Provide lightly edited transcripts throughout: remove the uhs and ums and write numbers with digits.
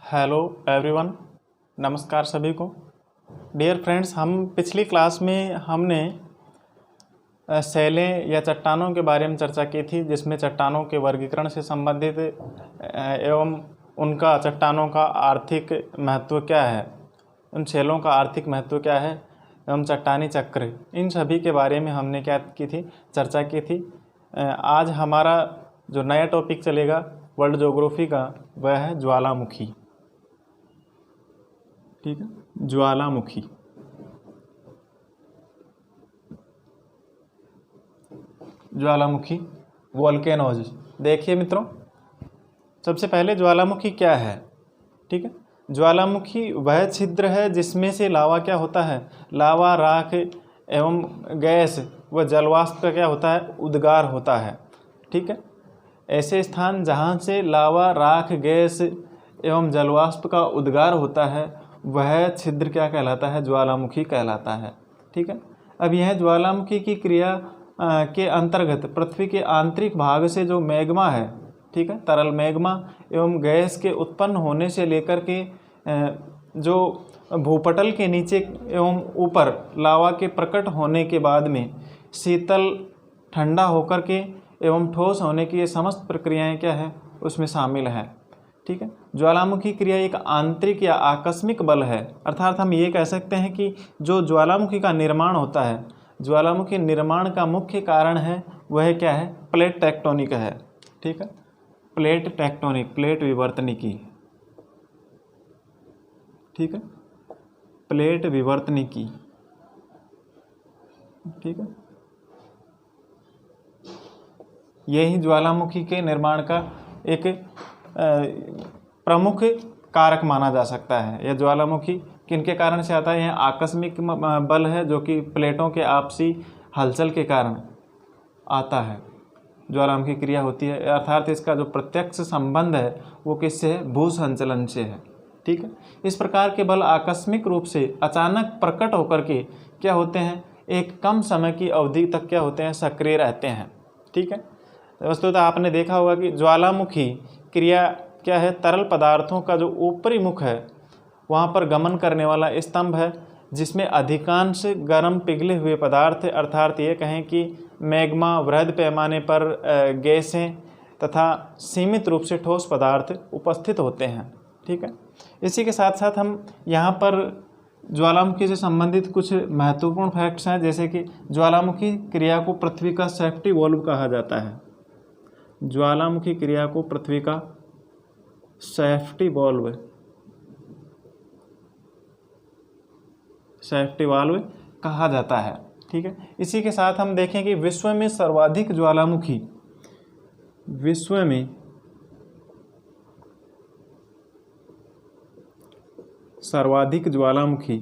Hello everyone, नमस्कार सभी को। डियर फ्रेंड्स, हम पिछली क्लास में हमने शैलें या चट्टानों के बारे में चर्चा की थी, जिसमें चट्टानों के वर्गीकरण से संबंधित एवं उनका चट्टानों का आर्थिक महत्व क्या है, उन शैलों का आर्थिक महत्व क्या है एवं चट्टानी चक्र, इन सभी के बारे में हमने क्या की थी, चर्चा की थी। आज हमारा जो नया टॉपिक चलेगा वर्ल्ड ज्योग्राफी का, वह है ज्वालामुखी। ठीक है, ज्वालामुखी। ज्वालामुखी वोल्केनोज। देखिए मित्रों, सबसे पहले ज्वालामुखी क्या है। ठीक है, ज्वालामुखी वह छिद्र है जिसमें से लावा क्या होता है, लावा, राख एवं गैस व जलवाष्प का क्या होता है, उद्गार होता है। ठीक है, ऐसे स्थान जहाँ से लावा, राख, गैस एवं जलवाष्प का उद्गार होता है, वह छिद्र क्या कहलाता है, ज्वालामुखी कहलाता है। ठीक है, अब यह ज्वालामुखी की क्रिया के अंतर्गत पृथ्वी के आंतरिक भाग से जो मैग्मा है, ठीक है, तरल मैग्मा एवं गैस के उत्पन्न होने से लेकर के जो भूपटल के नीचे एवं ऊपर लावा के प्रकट होने के बाद में शीतल ठंडा होकर के एवं ठोस होने की ये समस्त प्रक्रियाएं क्या है, उसमें शामिल है। ठीक है, ज्वालामुखी क्रिया एक आंतरिक या आकस्मिक बल है, अर्थात हम ये कह सकते हैं कि जो ज्वालामुखी का निर्माण होता है, ज्वालामुखी निर्माण का मुख्य कारण है वह क्या है, प्लेट टेक्टोनिक है। ठीक है, प्लेट टेक्टोनिक, प्लेट विवर्तनिकी। ठीक है, प्लेट विवर्तनिकी। ठीक है, यही ज्वालामुखी के निर्माण का एक प्रमुख कारक माना जा सकता है। यह ज्वालामुखी किनके कारण से आता है, यह आकस्मिक बल है जो कि प्लेटों के आपसी हलचल के कारण आता है, ज्वालामुखी क्रिया होती है। अर्थात इसका जो प्रत्यक्ष संबंध है वो किससे है, भू संचलन से है। ठीक है, इस प्रकार के बल आकस्मिक रूप से अचानक प्रकट होकर के क्या होते हैं, एक कम समय की अवधि तक क्या होते हैं, सक्रिय रहते हैं। ठीक है, वस्तुतः आपने देखा होगा कि ज्वालामुखी क्रिया क्या है, तरल पदार्थों का जो ऊपरी मुख है वहाँ पर गमन करने वाला स्तंभ है, जिसमें अधिकांश गर्म पिघले हुए पदार्थ, अर्थात ये कहें कि मैग्मा, वृहद पैमाने पर गैसें तथा सीमित रूप से ठोस पदार्थ उपस्थित होते हैं। ठीक है, इसी के साथ साथ हम यहाँ पर ज्वालामुखी से संबंधित कुछ महत्वपूर्ण फैक्ट्स हैं, जैसे कि ज्वालामुखी क्रिया को पृथ्वी का सेफ्टी वॉल्व कहा जाता है। ज्वालामुखी क्रिया को पृथ्वी का सेफ्टी वॉल्व, सेफ्टी वाल्व कहा जाता है। ठीक है, इसी के साथ हम देखें कि विश्व में सर्वाधिक ज्वालामुखी, विश्व में सर्वाधिक ज्वालामुखी,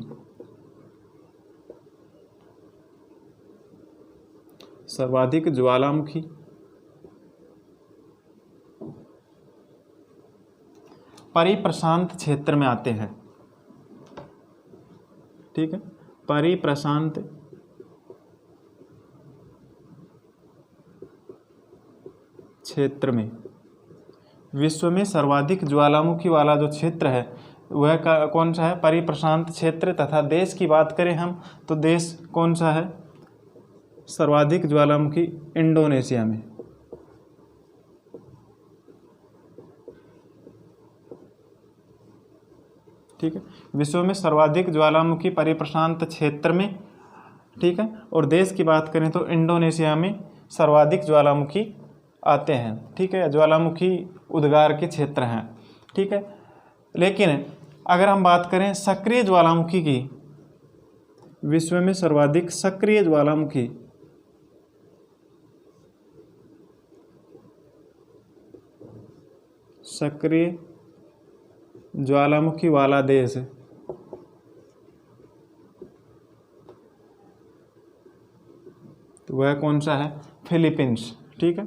सर्वाधिक ज्वालामुखी परिप्रशांत क्षेत्र में आते हैं। ठीक है, परिप्रशांत क्षेत्र में विश्व में सर्वाधिक ज्वालामुखी वाला जो क्षेत्र है वह कौन सा है, परिप्रशांत क्षेत्र। तथा देश की बात करें हम तो देश कौन सा है, सर्वाधिक ज्वालामुखी इंडोनेशिया में। ठीक है, विश्व में सर्वाधिक ज्वालामुखी परिप्रशांत क्षेत्र में। ठीक है, और देश की बात करें तो इंडोनेशिया में सर्वाधिक ज्वालामुखी आते हैं। ठीक है, ज्वालामुखी उद्गार के क्षेत्र हैं। ठीक है, लेकिन अगर हम बात करें सक्रिय ज्वालामुखी की, विश्व में सर्वाधिक सक्रिय ज्वालामुखी सक्रिय ज्वालामुखी वाला देश तो वह कौन सा है, फिलीपींस। ठीक है,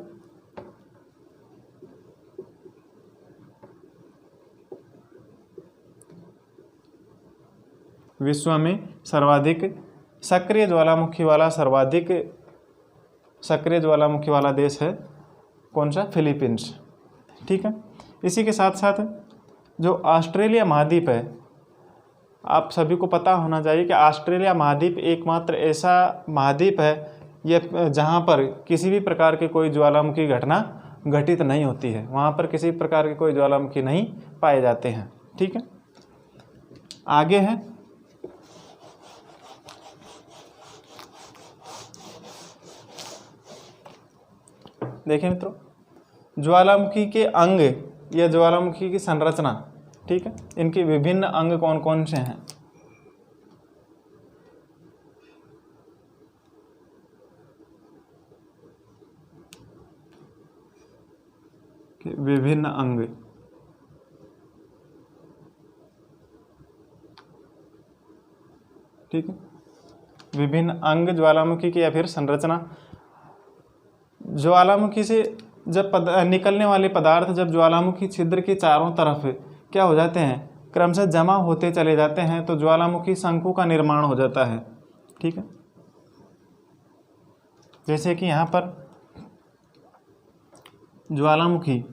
विश्व में सर्वाधिक सक्रिय ज्वालामुखी वाला, सर्वाधिक सक्रिय ज्वालामुखी वाला देश है कौन सा, फिलीपींस। ठीक है, इसी के साथ साथ जो ऑस्ट्रेलिया महाद्वीप है, आप सभी को पता होना चाहिए कि ऑस्ट्रेलिया महाद्वीप एकमात्र ऐसा महाद्वीप है यह जहाँ पर किसी भी प्रकार की कोई ज्वालामुखी घटना घटित नहीं होती है, वहाँ पर किसी प्रकार के कोई ज्वालामुखी नहीं पाए जाते हैं। ठीक है, आगे है देखिए मित्रों, ज्वालामुखी के अंग या ज्वालामुखी की संरचना। ठीक है, इनके विभिन्न अंग कौन कौन से हैं? विभिन्न अंग, ठीक है, विभिन्न अंग ज्वालामुखी की या फिर संरचना। ज्वालामुखी से जब निकलने वाले पदार्थ जब ज्वालामुखी छिद्र के चारों तरफ क्या हो जाते हैं, क्रमशः जमा होते चले जाते हैं, तो ज्वालामुखी शंकु का निर्माण हो जाता है। ठीक है, जैसे कि यहाँ पर ज्वालामुखी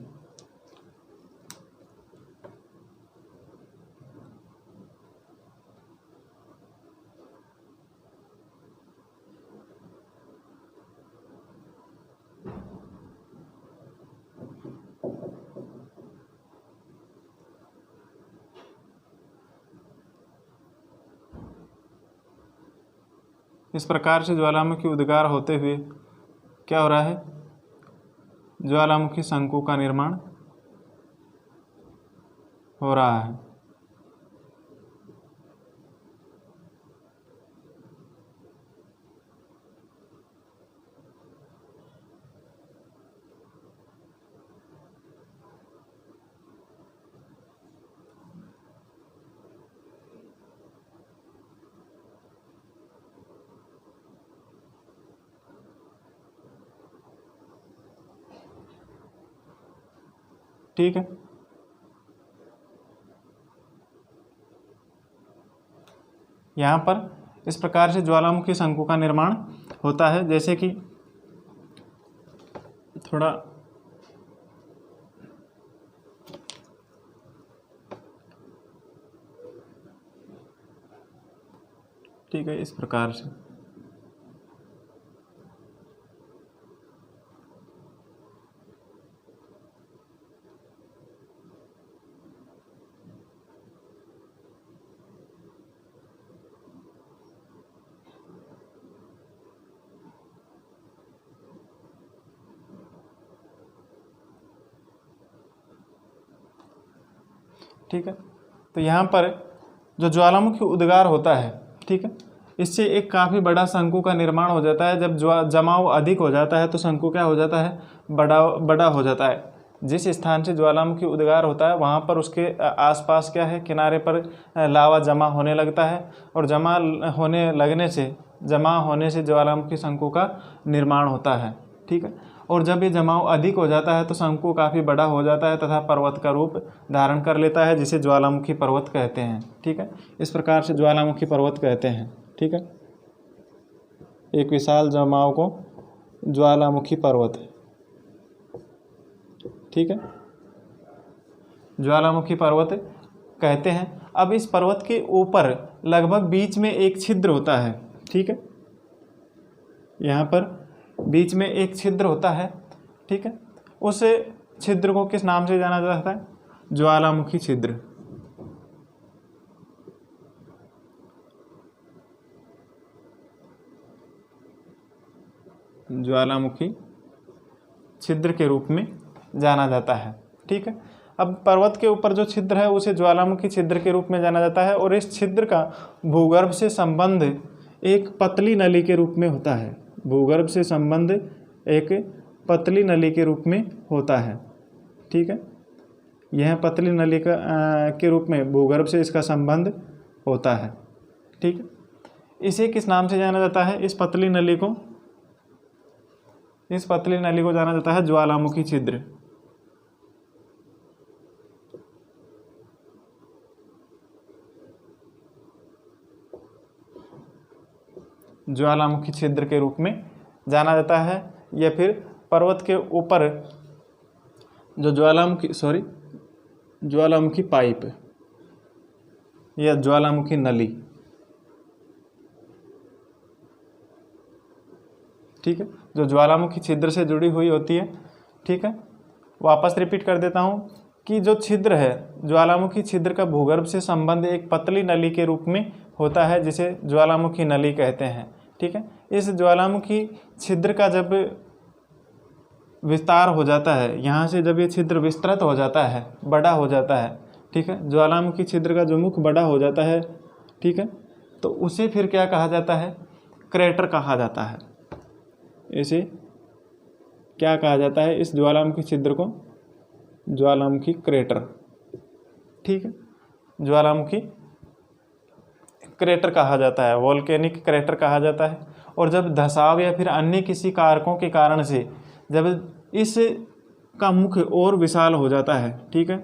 इस प्रकार से ज्वालामुखी उद्गार होते हुए क्या हो रहा है, ज्वालामुखी शंकु का निर्माण हो रहा है। ठीक है, यहाँ पर इस प्रकार से ज्वालामुखी शंकु का निर्माण होता है। जैसे कि थोड़ा ठीक है, इस प्रकार से ठीक है। तो यहाँ पर जो ज्वालामुखी उद्गार होता है, ठीक है, इससे एक काफ़ी बड़ा शंकु का निर्माण हो जाता है। जब जमाव अधिक हो जाता है तो शंकु क्या हो जाता है, बड़ा हो जाता है। जिस स्थान से ज्वालामुखी उद्गार होता है वहाँ पर उसके आसपास क्या है, किनारे पर लावा जमा होने लगता है, और जमा होने से ज्वालामुखी शंकु का निर्माण होता है। ठीक है, और जब ये जमाव अधिक हो जाता है तो शंकु काफ़ी बड़ा हो जाता है तथा पर्वत का रूप धारण कर लेता है, जिसे ज्वालामुखी पर्वत कहते हैं। ठीक है, इस प्रकार से ज्वालामुखी पर्वत कहते हैं। ठीक है, एक विशाल जमाव को ज्वालामुखी पर्वत, ठीक है, ज्वालामुखी पर्वत कहते हैं। अब इस पर्वत के ऊपर लगभग बीच में एक छिद्र होता है। ठीक है, यहाँ पर बीच में एक छिद्र होता है। ठीक है, उस छिद्र को किस नाम से जाना जाता है, ज्वालामुखी छिद्र। ज्वालामुखी छिद्र के रूप में जाना जाता है। ठीक है, अब पर्वत के ऊपर जो छिद्र है उसे ज्वालामुखी छिद्र के रूप में जाना जाता है, और इस छिद्र का भूगर्भ से संबंध एक पतली नली के रूप में होता है। भूगर्भ से संबंध एक पतली नली के रूप में होता है। ठीक है, यह पतली नली के रूप में भूगर्भ से इसका संबंध होता है। ठीक है, इसे किस नाम से जाना जाता है, इस पतली नली को जाना जाता है ज्वालामुखी छिद्र। ज्वालामुखी छिद्र के रूप में जाना जाता है, या फिर पर्वत के ऊपर जो ज्वालामुखी पाइप या ज्वालामुखी नली। ठीक है, जो ज्वालामुखी छिद्र से जुड़ी हुई होती है। ठीक है, वापस रिपीट कर देता हूँ कि जो छिद्र है, ज्वालामुखी छिद्र का भूगर्भ से संबंध एक पतली नली के रूप में होता है, जिसे ज्वालामुखी नली कहते हैं। ठीक है, इस ज्वालामुखी छिद्र का जब विस्तार हो जाता है, यहाँ से जब ये छिद्र विस्तृत हो जाता है, बड़ा हो जाता है, ठीक है, ज्वालामुखी छिद्र का जो मुख बड़ा हो जाता है, ठीक है, तो उसे फिर क्या कहा जाता है? क्रेटर कहा जाता है। इसे क्या कहा जाता है? इस ज्वालामुखी छिद्र को ज्वालामुखी क्रेटर। ठीक है, ज्वालामुखी क्रेटर कहा जाता है, वोल्केनिक क्रेटर कहा जाता है। और जब धसाव या फिर अन्य किसी कारकों के कारण से जब इस का मुख और विशाल हो जाता है, ठीक है,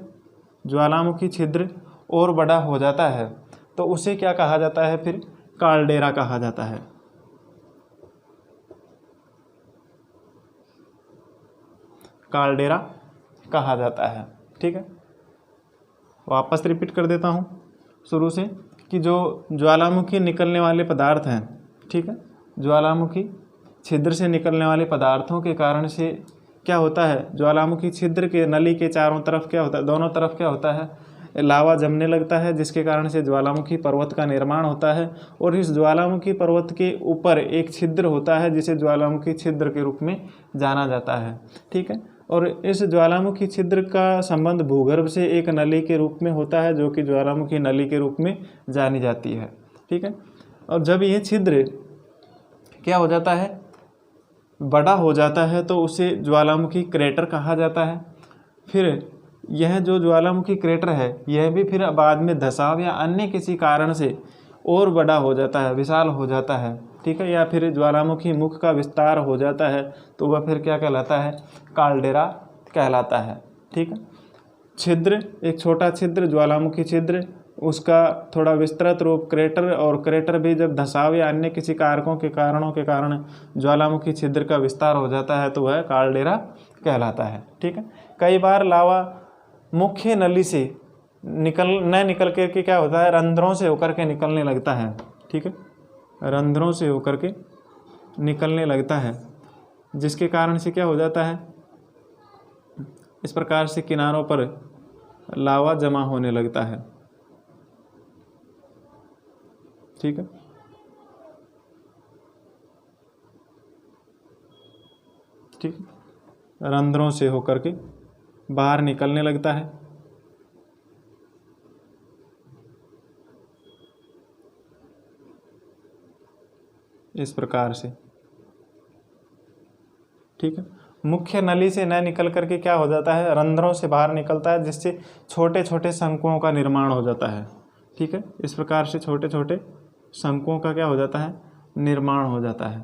ज्वालामुखी छिद्र और बड़ा हो जाता है, तो उसे क्या कहा जाता है? फिर काल्डेरा कहा जाता है। काल्डेरा कहा जाता है। ठीक है, वापस रिपीट कर देता हूँ शुरू से कि जो ज्वालामुखी निकलने वाले पदार्थ हैं, ठीक है, ज्वालामुखी छिद्र से निकलने वाले पदार्थों के कारण से क्या होता है? ज्वालामुखी छिद्र के नली के चारों तरफ क्या होता है? दोनों तरफ क्या होता है? लावा जमने लगता है, जिसके कारण से ज्वालामुखी पर्वत का निर्माण होता है। और इस ज्वालामुखी पर्वत के ऊपर एक छिद्र होता है, जिसे ज्वालामुखी छिद्र के रूप में जाना जाता है। ठीक है, और इस ज्वालामुखी छिद्र का संबंध भूगर्भ से एक नली के रूप में होता है, जो कि ज्वालामुखी नली के रूप में जानी जाती है। ठीक है, और जब यह छिद्र क्या हो जाता है? बड़ा हो जाता है, तो उसे ज्वालामुखी क्रेटर कहा जाता है। फिर यह जो ज्वालामुखी क्रेटर है, यह भी फिर बाद में धसाव या अन्य किसी कारण से और बड़ा हो जाता है, विशाल हो जाता है। ठीक है, या फिर ज्वालामुखी मुख का विस्तार हो जाता है, तो वह फिर क्या कहलाता है? काल्डेरा कहलाता है। ठीक है, छिद्र, एक छोटा छिद्र ज्वालामुखी छिद्र, उसका थोड़ा विस्तृत रूप क्रेटर, और क्रेटर भी जब धसाव या अन्य किसी कारकों के कारण ज्वालामुखी छिद्र का विस्तार हो जाता है, तो वह काल्डेरा कहलाता है। ठीक है, कई बार लावा मुख्य नली से निकल के क्या होता है? रंध्रों से होकर के निकलने लगता है। ठीक है, रंध्रों से होकर के निकलने लगता है, जिसके कारण से क्या हो जाता है? इस प्रकार से किनारों पर लावा जमा होने लगता है। ठीक है, ठीक, रंध्रों से होकर के बाहर निकलने लगता है। इस प्रकार से। ठीक है, मुख्य नली से न निकल करके क्या हो जाता है? रंध्रों से बाहर निकलता है, जिससे छोटे छोटे शंकुओं का निर्माण हो जाता है। ठीक है, इस प्रकार से छोटे छोटे शंकुओं का क्या हो जाता है? निर्माण हो जाता है।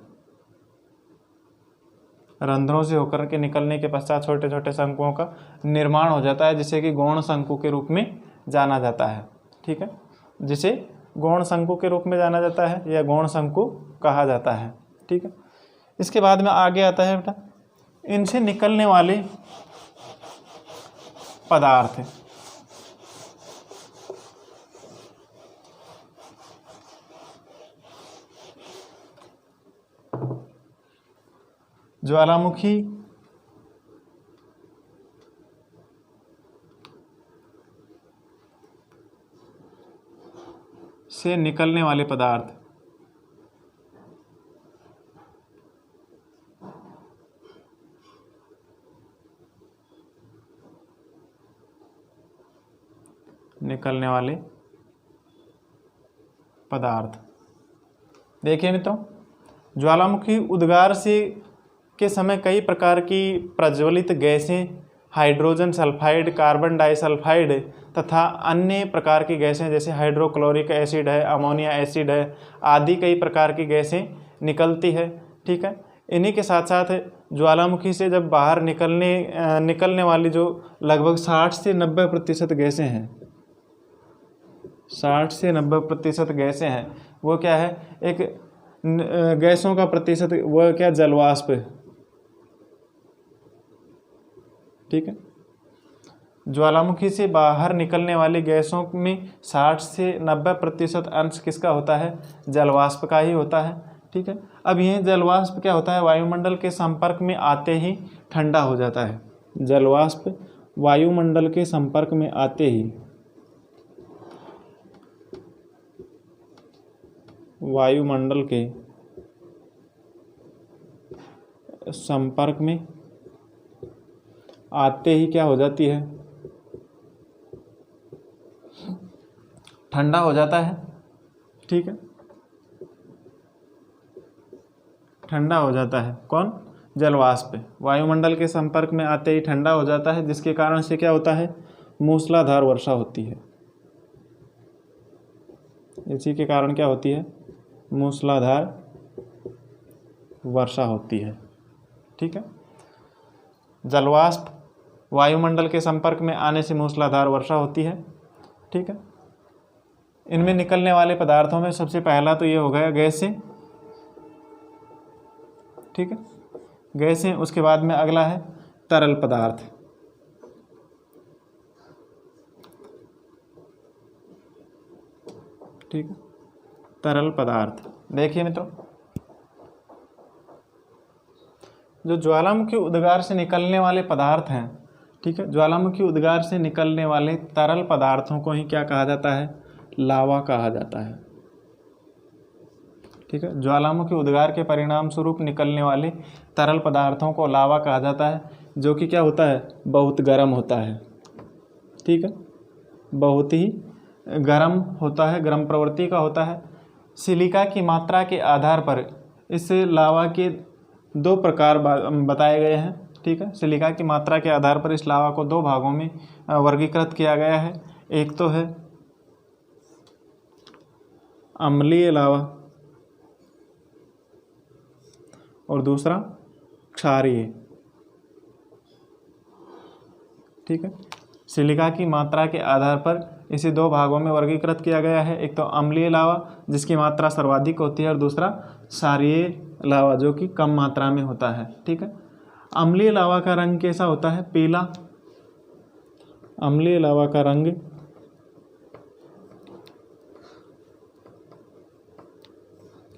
रंध्रों से होकर के निकलने के पश्चात छोटे छोटे शंकुओं का निर्माण हो जाता है, जिसे कि गौण शंकु के रूप में जाना जाता है। ठीक है, जिसे गौण शंकु के रूप में जाना जाता है या गौण शंकु कहा जाता है। ठीक है, इसके बाद में आगे आता है बेटा, इनसे निकलने वाले पदार्थ। ज्वालामुखी से निकलने वाले पदार्थ निकलने वाले पदार्थ देखिए मित्रों, ज्वालामुखी उद्गार से के समय कई प्रकार की प्रज्वलित गैसें, हाइड्रोजन सल्फाइड, कार्बन डाइसल्फाइड तथा अन्य प्रकार की गैसें जैसे हाइड्रोक्लोरिक एसिड है, अमोनिया एसिड है आदि कई प्रकार की गैसें निकलती है। ठीक है, इन्हीं के साथ साथ ज्वालामुखी से जब बाहर निकलने वाली जो लगभग 60 से 90% गैसें हैं, 60 से 90% गैसें हैं, वो क्या है? एक गैसों का प्रतिशत वह क्या? जलवाष्प। ठीक है, ज्वालामुखी से बाहर निकलने वाली गैसों में 60 से 90% अंश किसका होता है? जलवाष्प का ही होता है। ठीक है, अब यह जलवाष्प क्या होता है? वायुमंडल के संपर्क में आते ही ठंडा हो जाता है। जलवाष्प वायुमंडल के संपर्क में आते ही वायुमंडल के संपर्क में आते ही क्या हो जाती है? ठंडा हो जाता है। ठीक है, ठंडा हो जाता है। कौन? जलवाष्प वायुमंडल के संपर्क में आते ही ठंडा हो जाता है, जिसके कारण से क्या होता है? मूसलाधार वर्षा होती है। इसी के कारण क्या होती है? मूसलाधार वर्षा होती है। ठीक है, जलवाष्प वायुमंडल के संपर्क में आने से मूसलाधार वर्षा होती है। ठीक है, इनमें निकलने वाले पदार्थों में सबसे पहला तो ये हो गया गैसें। ठीक है, गैसें। उसके बाद में अगला है तरल पदार्थ। ठीक है, तरल पदार्थ। देखिए मित्रों, जो ज्वालामुखी उद्गार से निकलने वाले पदार्थ हैं, ठीक है, ज्वालामुखी उद्गार से निकलने वाले तरल पदार्थों को ही क्या कहा जाता है? लावा कहा जाता है। ठीक है, ज्वालामुखी उद्गार के परिणाम स्वरूप निकलने वाले तरल पदार्थों को लावा कहा जाता है, जो कि क्या होता है? बहुत गर्म होता है। ठीक है, बहुत ही गर्म होता है, गर्म प्रवृत्ति का होता है। सिलिका की मात्रा के आधार पर इस लावा के दो प्रकार बताए गए हैं। ठीक है, सिलिका की मात्रा के आधार पर इस लावा को दो भागों में वर्गीकृत किया गया है। एक तो है अम्लीय लावा और दूसरा क्षारीय। ठीक है, सिलिका की मात्रा के आधार पर इसे दो भागों में वर्गीकृत किया गया है। एक तो अम्लीय लावा जिसकी मात्रा सर्वाधिक होती है, और दूसरा क्षारीय लावा जो कि कम मात्रा में होता है। ठीक है, अम्लीय लावा का रंग कैसा होता है? पीला। अम्लीय लावा का रंग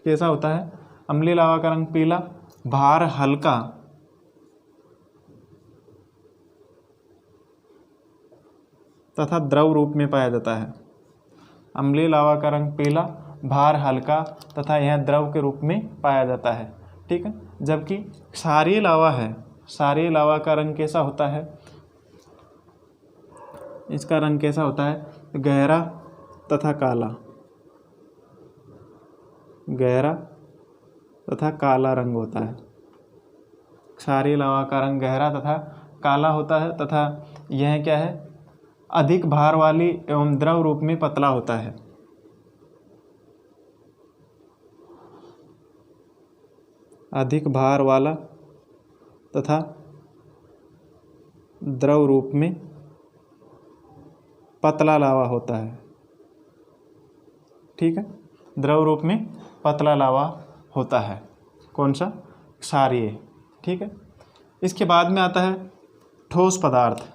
कैसा होता है? अम्लीय लावा का रंग पीला, भार हल्का तथा द्रव रूप में पाया जाता है। अम्लीय लावा का रंग पीला, भार हल्का तथा यह द्रव के रूप में पाया जाता है। ठीक है, जबकि क्षारीय लावा है, क्षारीय लावा का रंग कैसा होता है? इसका रंग कैसा होता है? गहरा तथा काला, गहरा तथा काला रंग होता है। क्षारीय लावा का रंग गहरा तथा काला होता है, तथा यह क्या है? अधिक भार वाली एवं द्रव रूप में पतला होता है। अधिक भार वाला तथा द्रव रूप में पतला लावा होता है। ठीक है, द्रव रूप में पतला लावा होता है। कौन सा? क्षारीय। ठीक है, इसके बाद में आता है ठोस पदार्थ।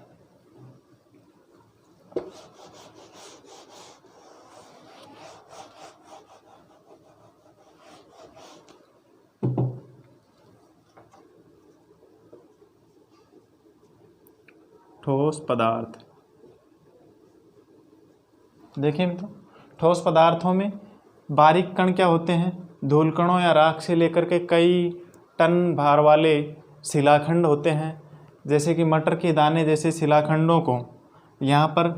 ठोस पदार्थ। देखिए मित्रों, ठोस पदार्थों में बारीक कण क्या होते हैं? धूल कणों या राख से लेकर के कई टन भार वाले शिलाखंड होते हैं। जैसे कि मटर के दाने जैसे शिलाखंडों को यहाँ पर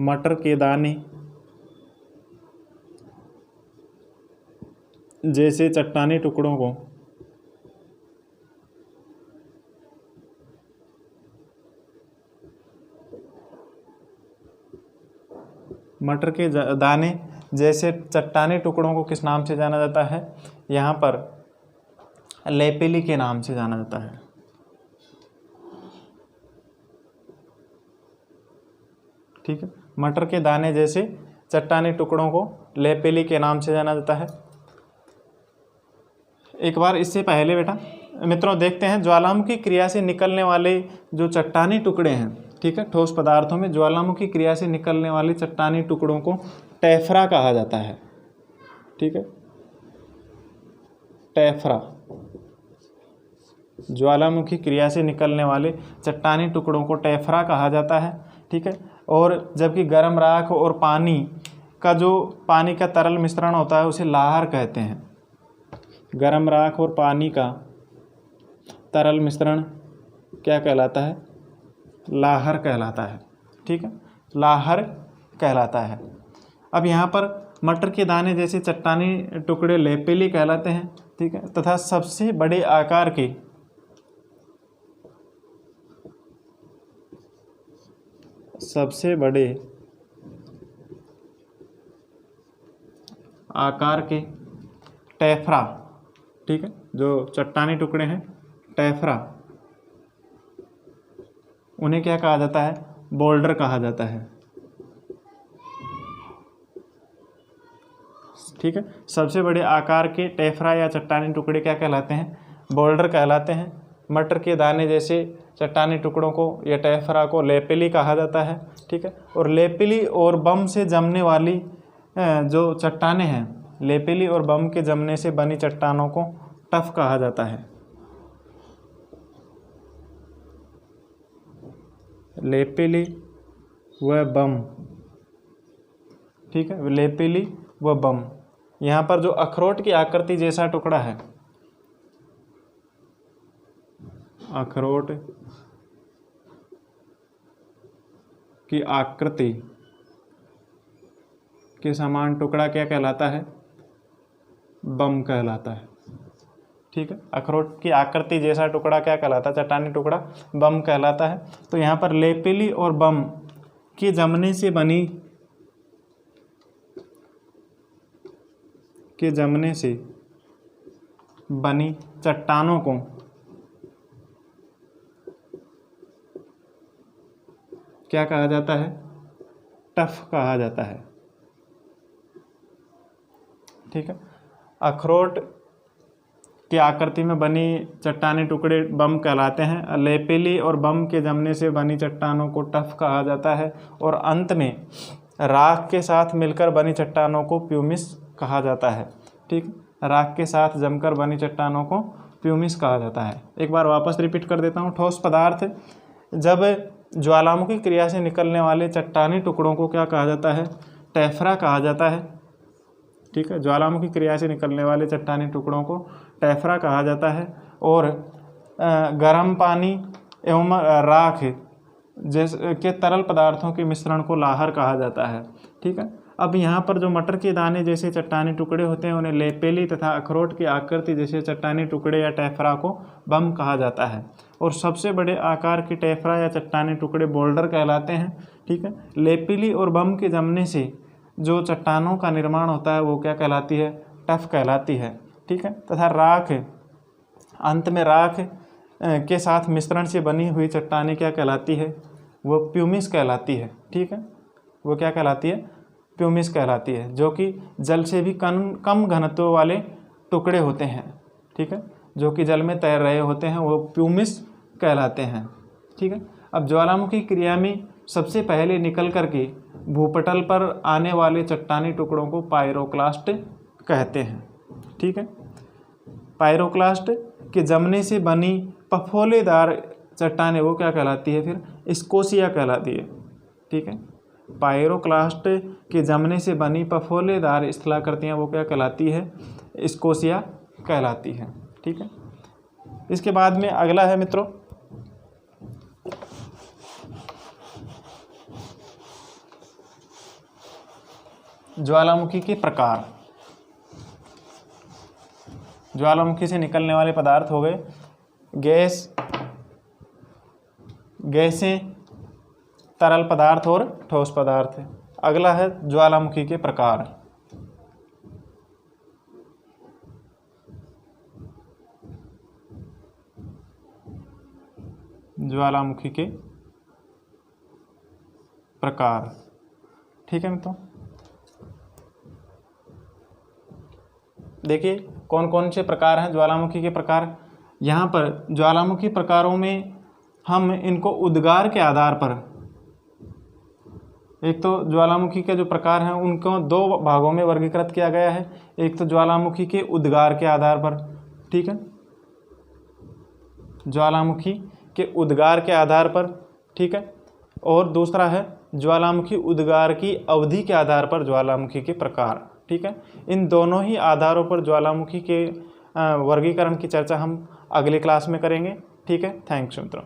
मटर के दाने जैसे चट्टानी टुकड़ों को मटर के दाने जैसे चट्टानी टुकड़ों को किस नाम से जाना जाता है? यहाँ पर लेपेली के नाम से जाना जाता है। ठीक है, मटर के दाने जैसे चट्टानी टुकड़ों को लेपेली के नाम से जाना जाता है। एक बार इससे पहले बेटा मित्रों देखते हैं ज्वालामुखी क्रिया से निकलने वाले जो चट्टानी टुकड़े हैं, ठीक है, ठोस पदार्थों में ज्वालामुखी क्रिया से निकलने वाले चट्टानी टुकड़ों को टेफ्रा कहा जाता है, ठीक है, टेफ्रा। ज्वालामुखी क्रिया से निकलने वाले चट्टानी टुकड़ों को टेफ्रा कहा जाता है, ठीक है। और जबकि गर्म राख और पानी का जो पानी का तरल मिश्रण होता है उसे लाहर कहते हैं। गर्म राख और पानी का तरल मिश्रण क्या कहलाता है? लाहर कहलाता है, ठीक है, लाहर कहलाता है। अब यहाँ पर मटर के दाने जैसे चट्टानी टुकड़े लेपेली कहलाते हैं, ठीक है, तथा सबसे बड़े आकार के टेफ्रा, ठीक है, जो चट्टानी टुकड़े हैं टेफ्रा, उन्हें क्या कहा जाता है? बोल्डर कहा जाता है, ठीक है। सबसे बड़े आकार के टेफ्रा या चट्टानी टुकड़े क्या कहलाते हैं? बोल्डर कहलाते हैं। मटर के दाने जैसे चट्टानी टुकड़ों को या टेफ्रा को लेपेली कहा जाता है, ठीक है। और लेपेली और बम से जमने वाली जो चट्टानें हैं, लेपेली और बम के जमने से बनी चट्टानों को टफ कहा जाता है। लेपेली व बम, ठीक है, लेपेली व बम। यहाँ पर जो अखरोट की आकृति जैसा टुकड़ा है, अखरोट की आकृति के समान टुकड़ा क्या कहलाता है? बम कहलाता है, ठीक है। अखरोट की आकृति जैसा टुकड़ा क्या कहलाता है? चट्टानी टुकड़ा बम कहलाता है। तो यहाँ पर लेपेली और बम के जमने से बनी चट्टानों को क्या कहा जाता है? टफ कहा जाता है, ठीक है। अखरोट की आकृति में बनी चट्टानी टुकड़े बम कहलाते हैं। लेपेली और बम के जमने से बनी चट्टानों को टफ कहा जाता है। और अंत में राख के साथ मिलकर बनी चट्टानों को प्यूमिस कहा जाता है, ठीक। राख के साथ जमकर बनी चट्टानों को प्यूमिस कहा जाता है। एक बार वापस रिपीट कर देता हूँ। ठोस पदार्थ जब ज्वालामुखी क्रिया से निकलने वाले चट्टानी टुकड़ों को क्या कहा जाता है? टेफ्रा कहा जाता है, ठीक है। ज्वालामुखी क्रिया से निकलने वाले चट्टानी टुकड़ों को टेफ्रा कहा जाता है। और गर्म पानी एवं राख जैसे के तरल पदार्थों के मिश्रण को लाहर कहा जाता है, ठीक है। अब यहाँ पर जो मटर के दाने जैसे चट्टानी टुकड़े होते हैं उन्हें लेपेली तथा अखरोट की आकृति जैसे चट्टानी टुकड़े या टेफ्रा को बम कहा जाता है। और सबसे बड़े आकार के टेफ्रा या चट्टानी टुकड़े बोल्डर कहलाते हैं, ठीक है। लेपेली और बम के जमने से जो चट्टानों का निर्माण होता है वो क्या कहलाती है? टफ कहलाती है, ठीक है। तथा राख, अंत में राख के साथ मिश्रण से बनी हुई चट्टानें क्या कहलाती है? वो प्यूमिस कहलाती है, ठीक है। वो क्या कहलाती है? प्यूमिस कहलाती है, जो कि जल से भी कम घनत्व वाले टुकड़े होते हैं, ठीक है, जो कि जल में तैर रहे होते हैं, वो प्यूमिस कहलाते हैं, ठीक है। अब ज्वालामुखी क्रिया में सबसे पहले निकल करके भूपटल पर आने वाले चट्टानी टुकड़ों को पायरोक्लास्ट कहते हैं, ठीक है। पायरोक्लास्ट के जमने से बनी फफोलेदार चट्टानें वो क्या कहलाती है? फिर स्कोसिया कहलाती है, ठीक है। पायरोक्लास्ट के जमने से बनी फफोलेदार स्थलाकृतियाँ वो क्या कहलाती है? स्कोसिया कहलाती है, ठीक है। इसके बाद में अगला है मित्रों ज्वालामुखी के प्रकार। ज्वालामुखी से निकलने वाले पदार्थ हो गए गैसें, तरल पदार्थ और ठोस पदार्थ। अगला है ज्वालामुखी के प्रकार। ज्वालामुखी के प्रकार, ठीक है मित्रों। देखिए कौन कौन से प्रकार हैं ज्वालामुखी के प्रकार। यहाँ पर ज्वालामुखी प्रकारों में हम इनको उद्गार के आधार पर, एक तो ज्वालामुखी के जो प्रकार हैं उनको दो भागों में वर्गीकृत किया गया है। एक तो ज्वालामुखी के उद्गार के आधार पर, ठीक है, ज्वालामुखी के उद्गार के आधार पर, ठीक है, और दूसरा है ज्वालामुखी उद्गार की अवधि के आधार पर ज्वालामुखी के प्रकार, ठीक है। इन दोनों ही आधारों पर ज्वालामुखी के वर्गीकरण की चर्चा हम अगले क्लास में करेंगे, ठीक है। थैंक्स मित्रों।